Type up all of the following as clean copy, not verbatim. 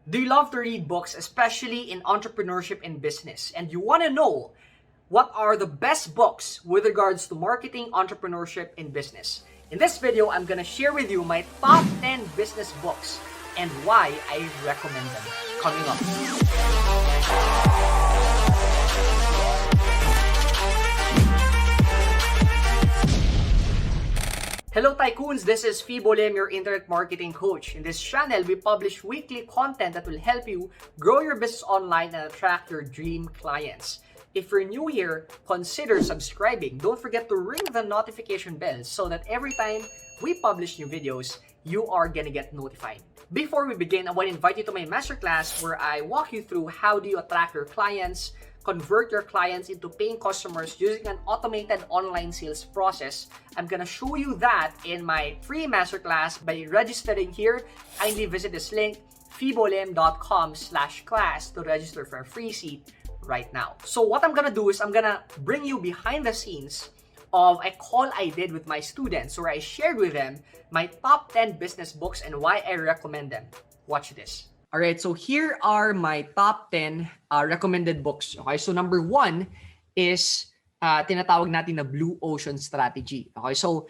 Do you love to read books, especially in entrepreneurship and business? And you want to know what are the best books with regards to marketing, entrepreneurship, and business? In this video, I'm going to share with you my top 10 business books and why I recommend them. Coming up. Hello Tycoons, this is Fibo Lim, your internet marketing coach. In this channel, we publish weekly content that will help you grow your business online and attract your dream clients. If you're new here, consider subscribing. Don't forget to ring the notification bell so that every time we publish new videos, you are gonna get notified. Before we begin, I want to invite you to my masterclass where I walk you through how do you attract your clients, convert your clients into paying customers using an automated online sales process. I'm gonna show you that in my free masterclass by registering here. Kindly visit this link, fibolim.com/class to register for a free seat right now. So what I'm gonna do is I'm gonna bring you behind the scenes of a call I did with my students where I shared with them my top 10 business books and why I recommend them. Watch this. Alright, so here are my top 10 recommended books. Okay, so number 1 is tinatawag natin na Blue Ocean Strategy. Okay, so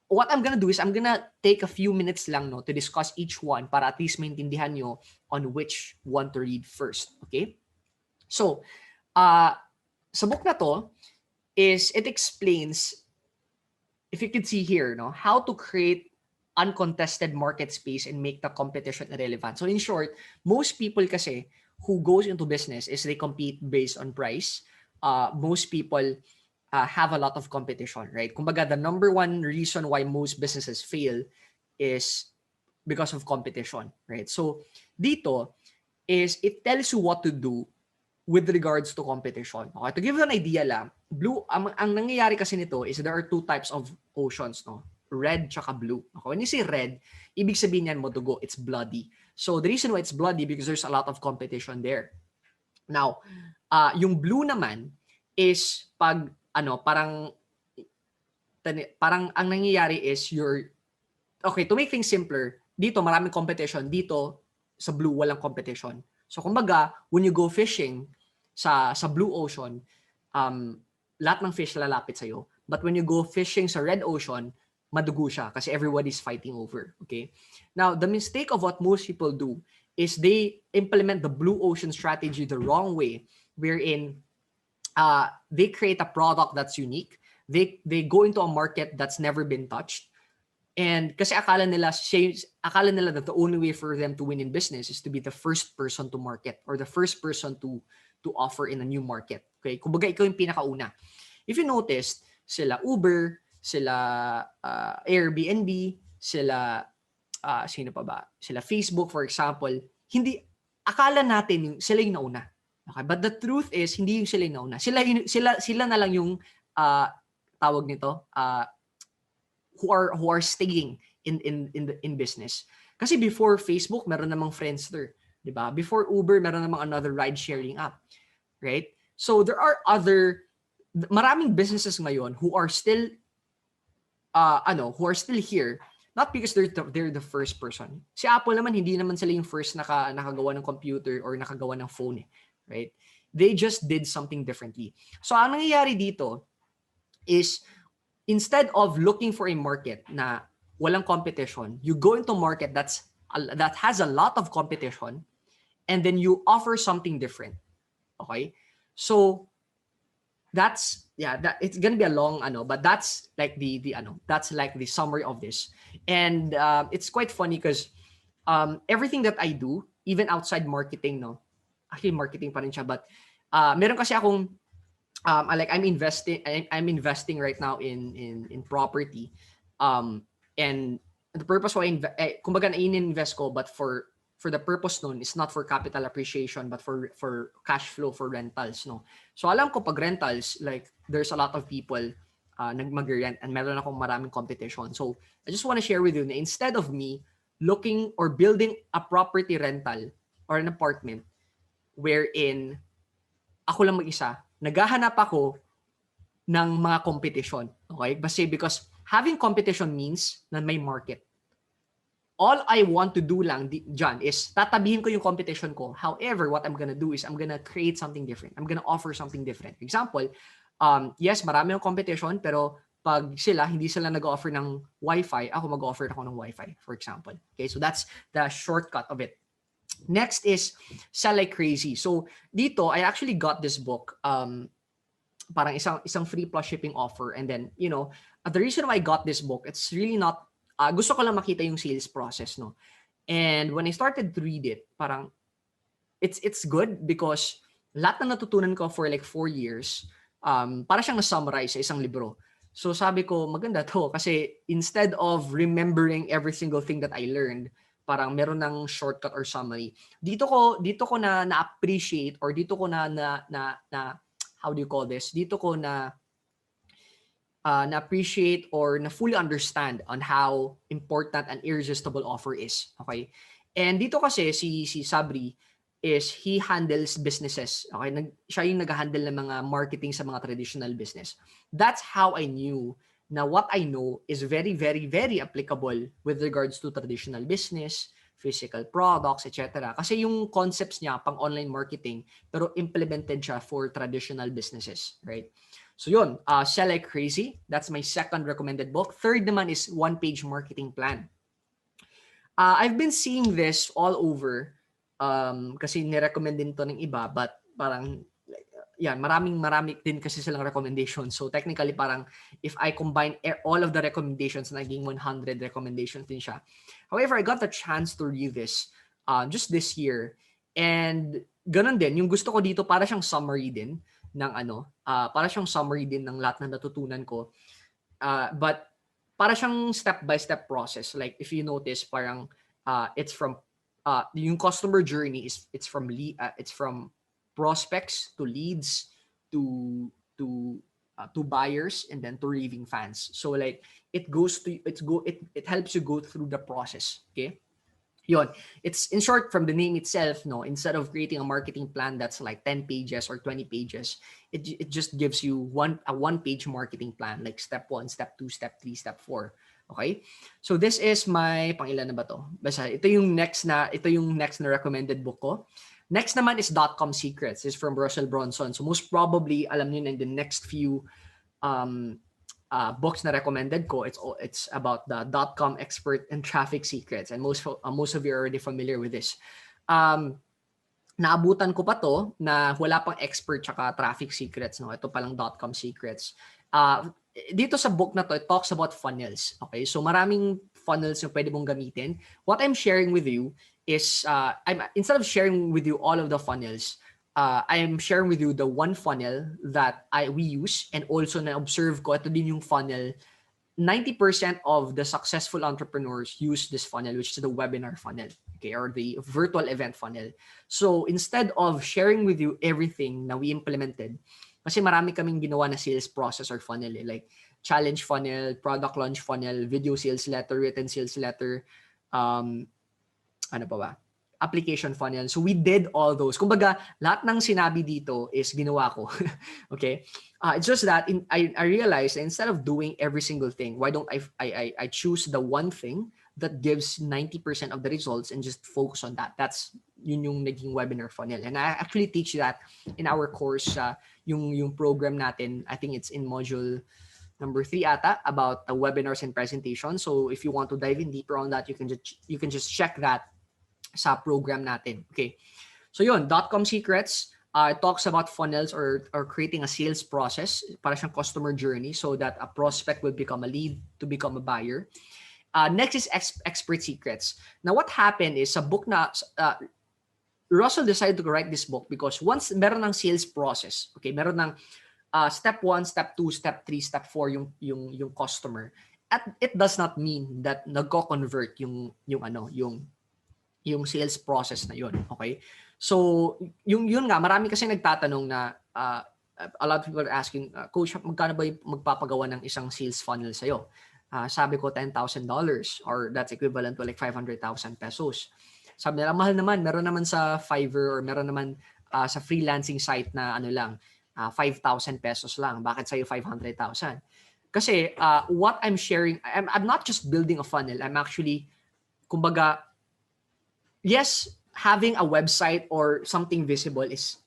what I'm gonna do is I'm gonna take a few minutes lang to discuss each one para at least maintindihan nyo on which one to read first. Okay? So, sa book na to is it explains, if you can see here, how to create uncontested market space and make the competition irrelevant. So in short, most people kasi who goes into business is they compete based on price. Most people have a lot of competition, right? Kumbaga, the number one reason why most businesses fail is because of competition, right? So dito is it tells you what to do with regards to competition. Okay, to give you an idea lang, ang nangyayari kasi nito is there are two types of oceans, red tsaka blue. Okay, when you say red, ibig sabihin yan mo dugo, it's bloody. So the reason why it's bloody because there's a lot of competition there. Now, yung blue naman is pag parang ang nangyayari is okay, to make things simpler, dito maraming competition, dito sa blue walang competition. So kumbaga, when you go fishing sa blue ocean, lahat ng fish lalapit sa iyo. But when you go fishing sa red ocean, madugo siya kasi everybody's fighting over. Okay? Now, the mistake of what most people do is they implement the blue ocean strategy the wrong way, wherein they create a product that's unique. They go into a market that's never been touched. And kasi akala nila that the only way for them to win in business is to be the first person to market or the first person to offer in a new market. Okay? Kumbaga, ikaw yung pinakauna. If you noticed, sila Uber, sila Airbnb, sila sino pa ba? Sila Facebook, for example. Hindi, akala natin sila yung nauna. Okay? But the truth is, hindi yung sila yung nauna. Sila na lang yung tawag nito, who are staying in business. Kasi before Facebook, meron namang Friendster, 'di ba? Before Uber, meron namang another ride sharing app, right? So there are maraming businesses ngayon who are still here, not because they're the first person. Si Apple naman, hindi naman sila yung first nakagawa ng computer or nakagawa ng phone, right? They just did something differently. So ang nangyayari dito is instead of looking for a market na walang competition, you go into a market that has a lot of competition and then you offer something different. Okay? So it's gonna be a long but that's like that's like the summary of this. And it's quite funny because everything that I do, even outside marketing, actually marketing pa rin siya, but meron kasi akong I'm investing right now in property, and the purpose why kumbaga na-invest ko, but for the purpose nun is not for capital appreciation but for cash flow for rentals, So alam ko pag rentals, like there's a lot of people mag-rent and meron akong maraming competition. So I just want to share with you na instead of me looking or building a property rental or an apartment wherein ako lang mag-isa, naghahanap ako ng mga competition. Okay? Because having competition means na may market. all I want to do lang dyan is tatabihin ko yung competition ko. However, what I'm gonna do is I'm gonna create something different. I'm gonna offer something different. Example, yes, marami yung competition, pero pag hindi sila nag-offer ng Wi-Fi, ako mag-offer ako ng Wi-Fi, for example. Okay, so that's the shortcut of it. Next is sell like crazy. So dito, I actually got this book, parang isang free plus shipping offer, and then, you know, the reason why I got this book, it's really not, gusto ko lang makita yung sales process, no? And when I started to read it, parang, it's good because lahat na natutunan ko for like 4 years, para siyang na-summarize sa isang libro. So sabi ko, maganda to kasi instead of remembering every single thing that I learned, parang meron ng shortcut or summary. Dito ko na appreciate, or dito ko na how do you call this? Dito ko na appreciate or na fully understand on how important an irresistible offer is. Okay? And dito kasi si Sabri is he handles businesses. Okay? Siya yung nag-handle ng mga marketing sa mga traditional business. That's how I knew na what I know is very, very, very applicable with regards to traditional business, physical products, etc. Kasi yung concepts niya pang online marketing, pero implemented siya for traditional businesses, right? So yun, Sell Like Crazy. That's my second recommended book. Third naman is One Page Marketing Plan. I've been seeing this all over kasi nirecommend din to ng iba, but parang yan, marami din kasi silang recommendations. So technically parang if I combine all of the recommendations, naging 100 recommendations din siya. However, I got the chance to read this just this year. And ganun din, yung gusto ko dito para siyang summary din ng para siyang summary din ng lahat na natutunan ko. But para siyang step-by-step process. Like if you notice, parang it's from yung customer journey it's from prospects to leads to buyers and then to raving fans. So like it helps you go through the process. Okay. Yon. It's in short, from the name itself, no, instead of creating a marketing plan that's like 10 pages or 20 pages, it just gives you a one-page marketing plan, like step 1, step 2, step 3, step 4. Okay? So this is my pangilan na ba to? Basta ito yung next na recommended book ko. Next naman is Dotcom Secrets. It's from Russell Brunson. So most probably alam niyo na in the next few books na recommended ko, it's about the .com expert and traffic secrets, and most of you are already familiar with this. Naabutan ko pa to na wala pang expert tsaka traffic secrets, no? Ito palang .com secrets. Dito sa book na to, it talks about funnels. Okay, so maraming funnels yung pwede mong gamitin. What I'm sharing with you is instead of sharing with you all of the funnels, I am sharing with you the one funnel that we use, and also na-observe ko, ito din yung funnel. 90% of the successful entrepreneurs use this funnel, which is the webinar funnel, okay, or the virtual event funnel. So instead of sharing with you everything na we implemented, kasi marami kaming ginawa na sales process or funnel, like challenge funnel, product launch funnel, video sales letter, written sales letter, ano pa ba? Application funnel. So we did all those. Kumbaga, lahat ng sinabi dito is ginawa ko. Okay? It's just that I realized that instead of doing every single thing, why don't I choose the one thing that gives 90% of the results and just focus on that. That's yung naging webinar funnel. And I actually teach that in our course, yung program natin. I think it's in module number 3 ata, about webinars and presentations. So if you want to dive in deeper on that, you can just check that sa program natin. Okay. So yun, .com Secrets, it talks about funnels or creating a sales process, para siyang customer journey, so that a prospect will become a lead to become a buyer. Next is Expert Secrets. Now what happened is, sa book na, Russell decided to write this book because once meron ng sales process, okay, meron ng step 1, step 2, step 3, step 4 yung customer. It does not mean that nagko-convert yung sales process na yun. Okay? So, yun nga, marami kasi nagtatanong na a lot of people are asking, Coach, magkano ba magpapagawa ng isang sales funnel sa'yo? Sabi ko, $10,000, or that's equivalent to like 500,000 pesos. Sabi nila, mahal naman. Meron naman sa Fiverr, or meron naman sa freelancing site na 5,000 pesos lang. Bakit sa'yo 500,000? Kasi what I'm sharing, I'm not just building a funnel. I'm actually kumbaga, yes, having a website or something visible is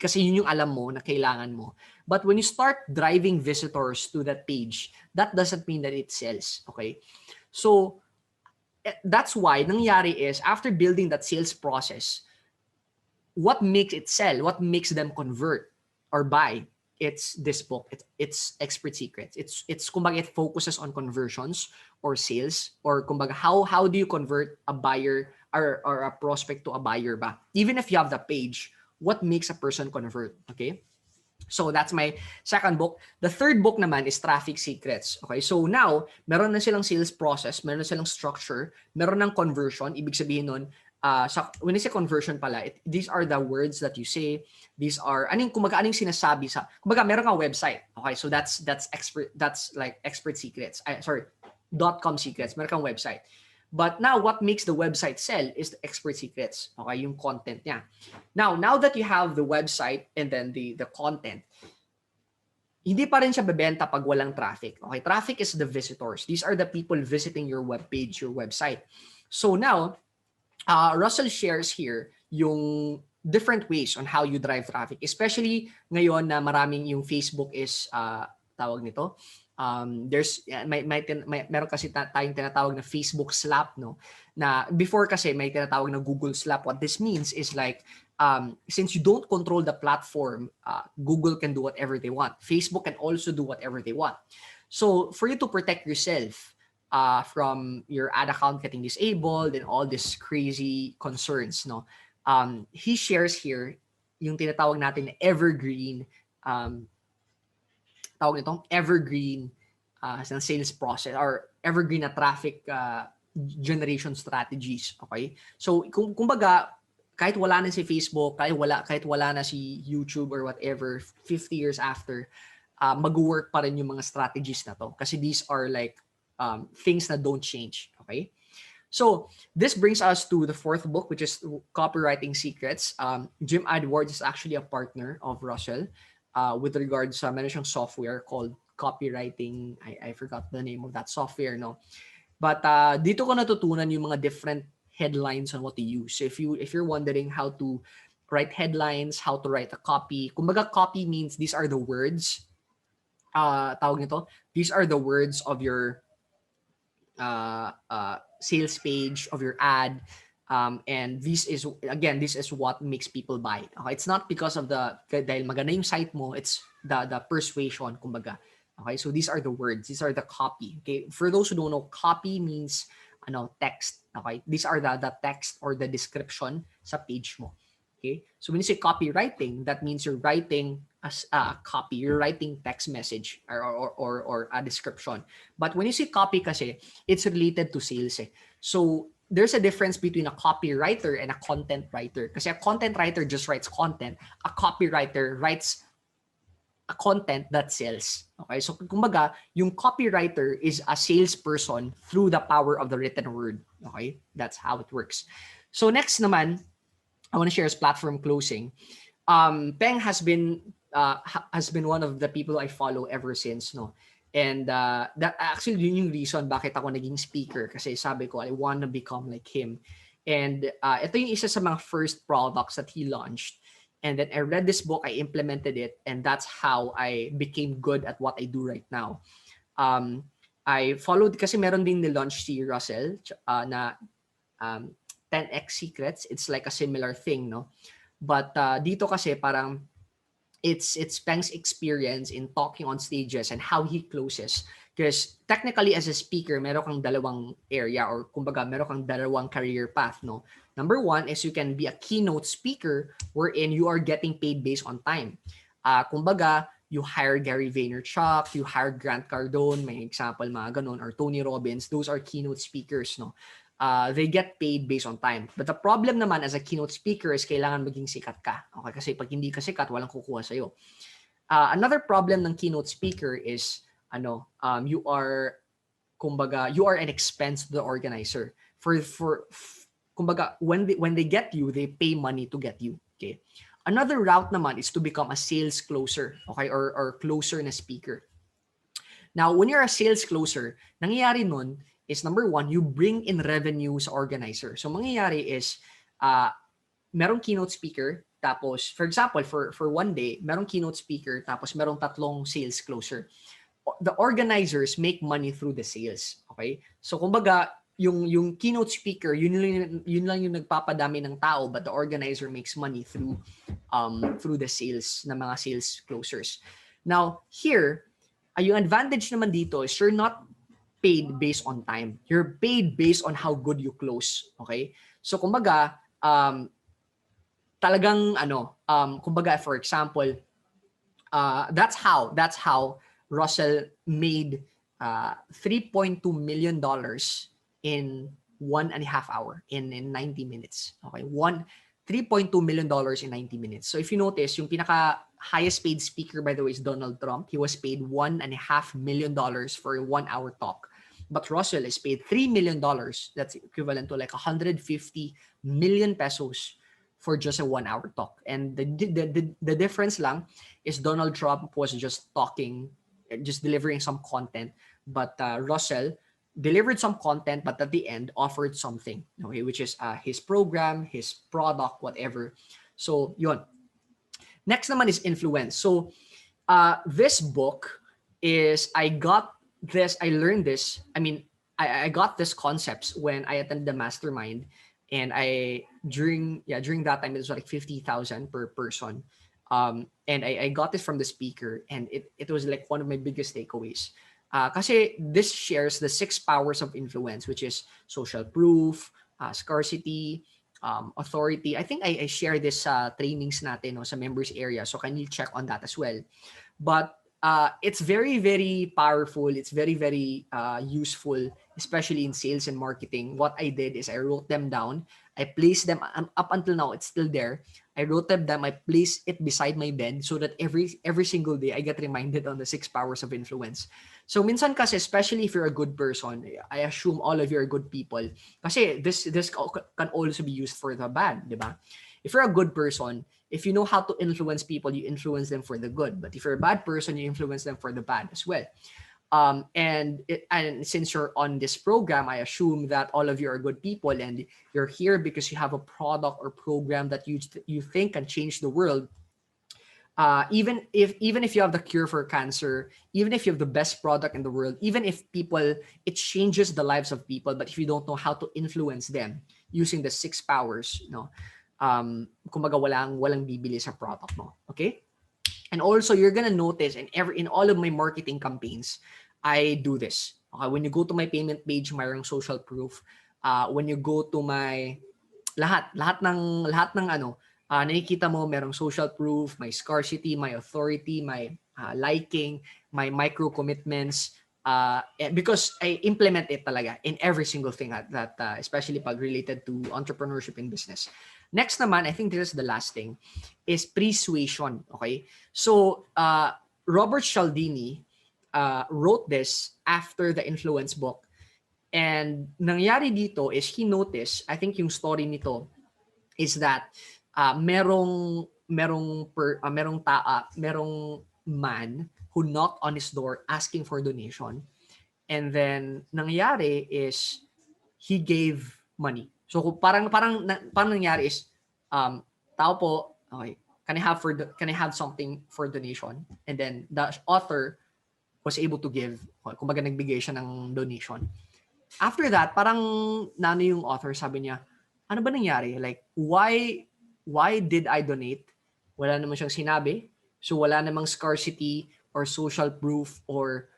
kasi yun yung alam mo na kailangan mo. But when you start driving visitors to that page, that doesn't mean that it sells. Okay? So, that's why nangyari is after building that sales process, what makes it sell? What makes them convert or buy? It's this book. It's Expert Secrets. It's kumbaga it focuses on conversions or sales, or kumbaga how do you convert a buyer or a prospect to a buyer ba? Even if you have the page, what makes a person convert? Okay? So that's my second book. The third book naman is Traffic Secrets. Okay? So now, meron na silang sales process, meron na silang structure, meron ng conversion. Ibig sabihin nun, when I say conversion pala, these are the words that you say. These are kumbaga anong sinasabi sa kumbaga meron kang website. Okay? So that's like Expert Secrets. Sorry, Dotcom Secrets. Meron kang website. But now, what makes the website sell is the Expert Secrets. Okay, yung content niya. Now that you have the website and then the content, hindi pa rin siya bebenta pag walang traffic. Okay, traffic is the visitors. These are the people visiting your web page, your website. So now, Russell shares here yung different ways on how you drive traffic. Especially ngayon na maraming yung Facebook is, tawag nito, there's meron kasi tayong tinatawag na Facebook slap, no, na before kasi may tinatawag na Google slap. What this means is like since you don't control the platform, Google can do whatever they want, Facebook can also do whatever they want. So for you to protect yourself from your ad account getting disabled and all these crazy concerns, no, he shares here yung tinatawag natin na evergreen tawag nitong evergreen sa sales process or evergreen na traffic generation strategies. Okay? So, kumbaga, kahit wala na si Facebook, kahit wala na si YouTube or whatever, 50 years after, mag-work pa rin yung mga strategies na to. Kasi these are like things na don't change. Okay? So, this brings us to the fourth book, which is Copywriting Secrets. Jim Edwards is actually a partner of Russell. With regards sa meron siyang software called Copywriting, I forgot the name of that software, no. But dito ko natutunan yung mga different headlines on what to use. So if you're wondering how to write headlines, how to write a copy, kumbaga copy means these are the words. Tawag nito, these are the words of your sales page, of your ad. And this is what makes people buy. Okay, it's not because of dahil maganda yung site mo, it's the persuasion, kumbaga. Okay, so these are the words, these are the copy. Okay, for those who don't know, copy means text. Okay, these are the text or the description sa page mo. Okay, so when you say copywriting, that means you're writing as a copy, you're writing text message or a description. But when you say copy kasi, it's related to sales. So there's a difference between a copywriter and a content writer. Kasi a content writer just writes content. A copywriter writes a content that sells. Okay? So kumbaga, yung copywriter is a salesperson through the power of the written word. Okay? That's how it works. So next naman, I want to share his platform closing. Peng has been one of the people I follow ever since, no. And that actually yun yung reason bakit ako naging speaker, kasi sabi ko I want to become like him. And ito yung isa sa mga first products that he launched. And then I read this book, I implemented it, and that's how I became good at what I do right now. I followed kasi meron din ni-launch si Russell na 10x Secrets. It's like a similar thing, no? But dito kasi parang it's Peng's experience in talking on stages and how he closes. Because technically as a speaker, meron kang dalawang area or kumbaga meron kang dalawang career path, no? Number one is you can be a keynote speaker wherein you are getting paid based on time. Kumbaga, you hire Gary Vaynerchuk, you hire Grant Cardone, may example mga ganun, or Tony Robbins. Those are keynote speakers, no? They get paid based on time. But the problem naman as a keynote speaker is kailangan maging sikat ka. Okay? Kasi pag hindi ka sikat, walang kukuha sa'yo. Another problem ng keynote speaker is you are an expense to the organizer. Kumbaga, when they get you, they pay money to get you. Okay? Another route naman is to become a sales closer, okay, or closer na speaker. Now, when you're a sales closer, nangyayari nun is number one, you bring in revenue sa organizer. So mangyayari is, merong keynote speaker, tapos, for example, for one day, merong keynote speaker, tapos merong tatlong sales closer. The organizers make money through the sales. Okay? So kumbaga, yung keynote speaker, yun lang yung nagpapadami ng tao, but the organizer makes money through the sales ng mga sales closers. Now, here, yung advantage naman dito is you're not paid based on time. You're paid based on how good you close. Okay? So kumbaga, talagang kumbaga, for example, that's how Russell made $3.2 million in 1.5 hours in 90 minutes. Okay, $3.2 million in 90 minutes. So if you notice, yung pinaka highest paid speaker, by the way, is Donald Trump. He was paid $1.5 million for a 1 hour talk. But Russell is paid $3 million. That's equivalent to like 150 million pesos for just a 1 hour talk. And the difference lang is Donald Trump was just talking, just delivering some content, but Russell delivered some content, but at the end offered something, okay, which is his program, his product, whatever. So yun. Next naman is influence. So this book is, I learned this. I mean, I got this concepts when I attended the mastermind, and during that time it was like 50,000 per person. And I got this from the speaker, and it was like one of my biggest takeaways. Kasi this shares the 6 powers of influence, which is social proof, scarcity, authority. I think I share this trainings natin sa members area, so can you check on that as well. But it's very, very powerful. It's very, very useful, especially in sales and marketing. What I did is I wrote them down. I placed them, up until now, it's still there. I wrote them down. I placed it beside my bed so that every single day I get reminded on the 6 powers of influence. So minsan kasi, especially if you're a good person, I assume all of you are good people. Kasi this can also be used for the bad, di ba? If you're a good person, if you know how to influence people, you influence them for the good. But if you're a bad person, you influence them for the bad as well. And since you're on this program, I assume that all of you are good people, and you're here because you have a product or program that you think can change the world. Even if you have the cure for cancer, even if you have the best product in the world, even if it changes the lives of people, but if you don't know how to influence them using the 6 powers, kumbaga walang bibili sa product mo. Okay? And also, you're gonna notice in all of my marketing campaigns, I do this. Okay, when you go to my payment page, mayroong social proof. When you go to my lahat ng nakikita mo, merong social proof, my scarcity, my authority, my liking, my micro commitments. Because I implement it talaga in every single thing that especially pag related to entrepreneurship and business. Next naman, I think this is the last thing, is Pre-Suasion. Okay, so Robert Cialdini wrote this after the influence book, and nangyari dito is he noticed, I think yung story nito is that merong man who knocked on his door asking for donation, and then nangyari is he gave money. So parang nangyari is tao po, okay, can I have something for donation, and then the author was able to give, kumbaga nagbigay siya ng donation. After that, parang yung author, sabi niya, ano ba nangyari? Like, why did I donate? Wala naman siyang sinabi. So wala namang scarcity or social proof or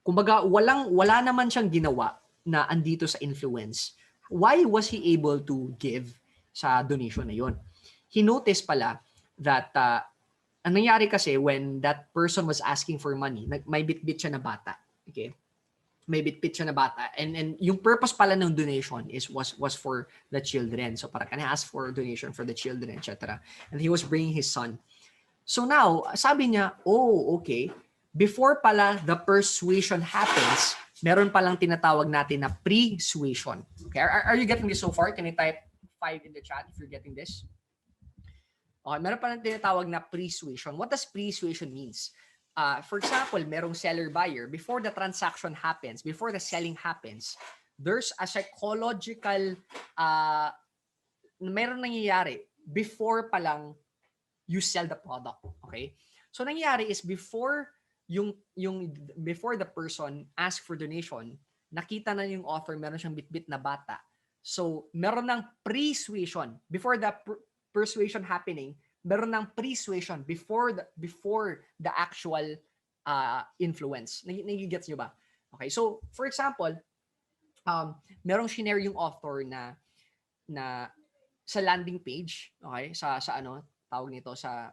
kumbaga wala naman siyang ginawa na andito sa influence. Why was he able to give sa donation na yon? He noticed pala that ang nangyari kasi when that person was asking for money, may bitbit siya na bata. Okay? May bitbit siya na bata. And yung purpose pala ng donation was for the children. So parang can I ask for donation for the children, etc. And he was bringing his son. So now, sabi niya, oh, okay. Before pala the persuasion happens, meron palang tinatawag natin na pre-suasion. Okay? Are you getting this so far? Can you type 5 in the chat if you're getting this? Okay, meron palang tinatawag na pre-suasion. What does pre-suasion means? for example, merong seller-buyer, before the transaction happens, before the selling happens, there's a psychological, meron nangyayari before pa lang you sell the product. Okay? So, nangyayari is before before the person asks for donation, nakita na yung author, meron siyang bitbit na bata. So, meron ng pre-suasion. Before the persuasion happening, meron ng pre-suasion before the actual influence. Nagigets nyo ba? Okay, so for example, merong shinare yung author na sa landing page, okay? Sa ano, tawag nito sa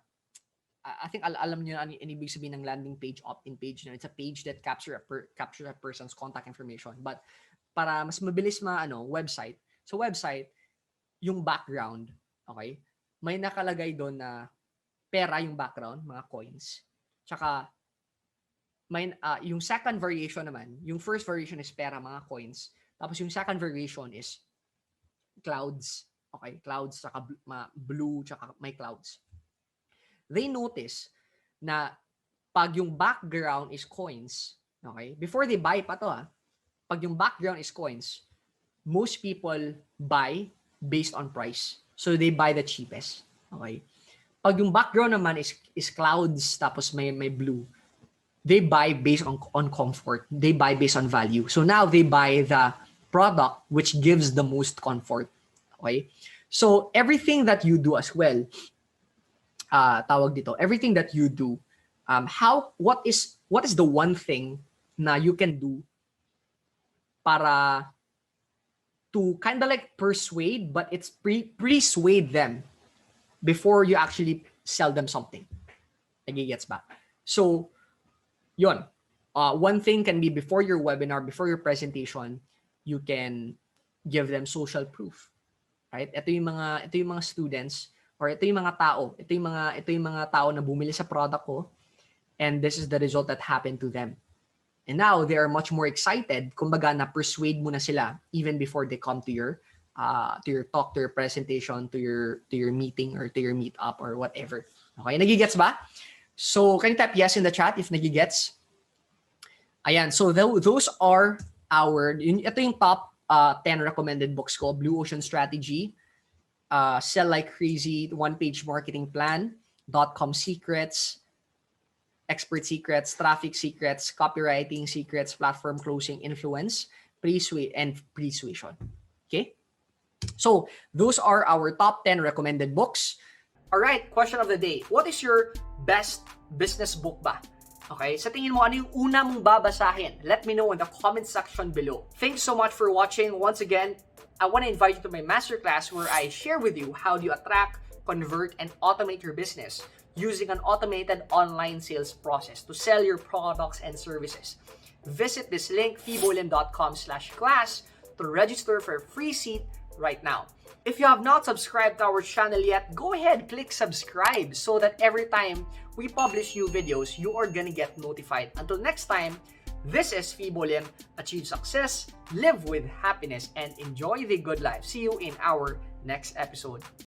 I think alam niyo ano ibig sabihin ng landing page, opt-in page. No? It's a page that capture a person's contact information. But para mas mabilis website. So website, yung background, okay? May nakalagay doon na pera yung background, mga coins. Tsaka may yung second variation naman, yung first variation is pera, mga coins. Tapos yung second variation is clouds. Okay, clouds tsaka blue tsaka may clouds. They notice na pag yung background is coins, okay? Before they buy pa to pag yung background is coins, most people buy based on price. So they buy the cheapest. Okay? Pag yung background naman is clouds tapos may blue, they buy based on comfort. They buy based on value. So now they buy the product which gives the most comfort. Okay? So everything that you do as well, everything that you do, what is the one thing na you can do para to kind of like persuade, but it's pre-suade them before you actually sell them something. Nagigets ba? So, yun. One thing can be before your webinar, before your presentation, you can give them social proof. Right? Ito yung mga students, or ito yung mga tao. Ito yung mga tao na bumili sa product ko, and this is the result that happened to them. And now they are much more excited. Kumbaga, na-persuade mo na sila even before they come to your talk, to your presentation, to your meeting, or to your meetup, or whatever. Okay, nagigets ba? So, can you type yes in the chat if nagigets? Ayan, so those are ito yung top 10 recommended books ko. Blue Ocean Strategy, Sell Like Crazy, One-Page Marketing Plan, Dotcom Secrets, Expert Secrets, Traffic Secrets, Copywriting Secrets, Platform Closing Influence, Pre-Suasion. Okay? So, those are our top 10 recommended books. Alright, question of the day. What is your best business book ba? Okay, sa tingin mo, ano yung una mong babasahin? Let me know in the comment section below. Thanks so much for watching. Once again, I want to invite you to my masterclass where I share with you how do you attract, convert, and automate your business using an automated online sales process to sell your products and services. Visit this link, fibolim.com/class, to register for a free seat right now. If you have not subscribed to our channel yet, go ahead, click subscribe so that every time we publish new videos, you are gonna get notified. Until next time, this is Fibo Lim. Achieve success, live with happiness, and enjoy the good life. See you in our next episode.